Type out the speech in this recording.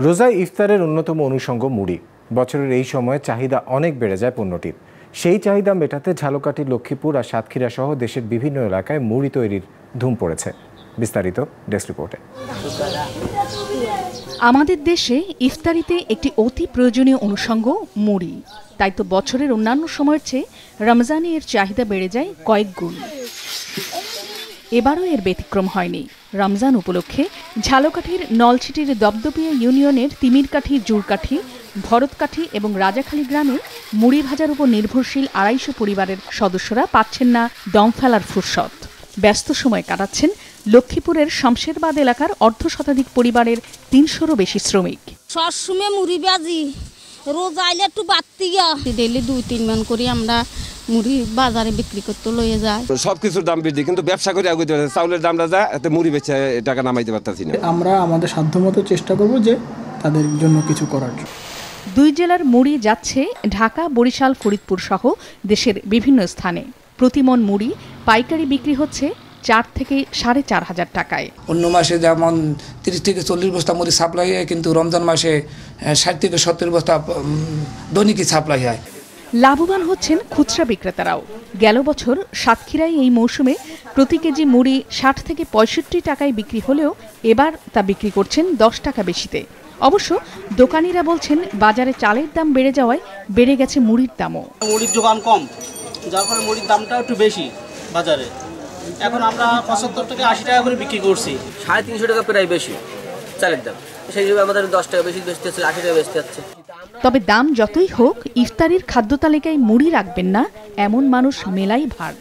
রোজায় ইফতারের অন্যতম অনুষঙ্গ মুড়ি। বছরের এই সময়ে চাহিদা অনেক বেড়ে যায় পণ্যটির। সেই চাহিদা মেটাতে ঝালকাঠি, লক্ষ্মীপুর আর সাতক্ষীরা সহ দেশের বিভিন্ন এলাকায় মুড়ি তৈরির ধুম পড়েছে। বিস্তারিত ডেস্ক রিপোর্টে। আমাদের দেশে ইফতারিতে একটি অতি প্রয়োজনীয় অনুষঙ্গ মুড়ি। তাই তো বছরের অন্যান্য সময়ের চেয়ে রমজানে এর চাহিদা বেড়ে যায় কয়েক গুণ। এবারও এর ব্যতিক্রম হয়নি। রমজান উপলক্ষে ঝালকাঠির নলছিটির দপদপিয়া ইউনিয়নের তিমিরকাঠি, জুরকাঠি, ভরতকাঠি এবং রাজাখালী গ্রামে মুড়ি ভাজার উপর নির্ভরশীল 250 পরিবারের সদস্যরা পাচ্ছেন না দম ফেলার ফুরসত। ব্যস্ত সময় কাটাচ্ছেন লক্ষ্মীপুরের শামশেরবাদ এলাকার অর্ধশতাধিক পরিবারের 300-রও বেশি শ্রমিক। সবসময় মুড়ি ভাজি, রোজ আইলে একটু বাড়তি ডেলি 2-3 মান করে আমরা মুড়ি বাজারে বিক্রি করতে লয়ে যায়। সবকিছুর দাম বৃদ্ধি, কিন্তু ব্যবসা করে আগুতে পারছে, চাউলের দামটা যায়, এতে মুড়ি বেচে টাকা নামাইতে পারতেছি না। আমরা আমাদের সাধ্যমতো চেষ্টা করব যে তাদের জন্য কিছু করার। 2 জেলার মুড়ি যাচ্ছে ঢাকা, বরিশাল, ফরিদপুর সহ দেশের বিভিন্ন স্থানে। প্রতিমন মুড়ি পাইকারি বিক্রি হচ্ছে 4 থেকে 4,500 টাকায়। অন্য মাসে যেমন 30 থেকে 40 বস্তা মুড়ি সাপ্লাই হয়, কিন্তু রমজান মাসে 60 থেকে 70 বস্তা দৈনিকই সাপ্লাই হয়। লাভবান হচ্ছেন খুচরা বিক্রেতারাও। গেল বছর সাতক্ষীরায় এই মৌসুমে প্রতি কেজি মুড়ি 60 থেকে 65 টাকায় বিক্রি হলেও এবার তা বিক্রি করছেন 10 টাকা বেশিতে। অবশ্য দোকানিরা বলছেন বাজারে চালের দাম বেড়ে যাওয়ায় বেড়ে গেছে মুড়ির দামও। মুড়ির যোগান কম, যার ফলে মুড়ির দামটা একটু বেশি বাজারে। এখন আমরা 75 থেকে 80 টাকা করে বিক্রি করছি। 350 টাকা প্রায় বেশি চালের দাম, সেই হিসেবে আমাদের 10 টাকা বেশি বেচতে হচ্ছে, 80 টাকা বেচতে হচ্ছে। তবে দাম যতই হোক, ইফতারির খাদ্য তালিকায় মুড়ি রাখবেন না এমন মানুষ মেলাই ভার।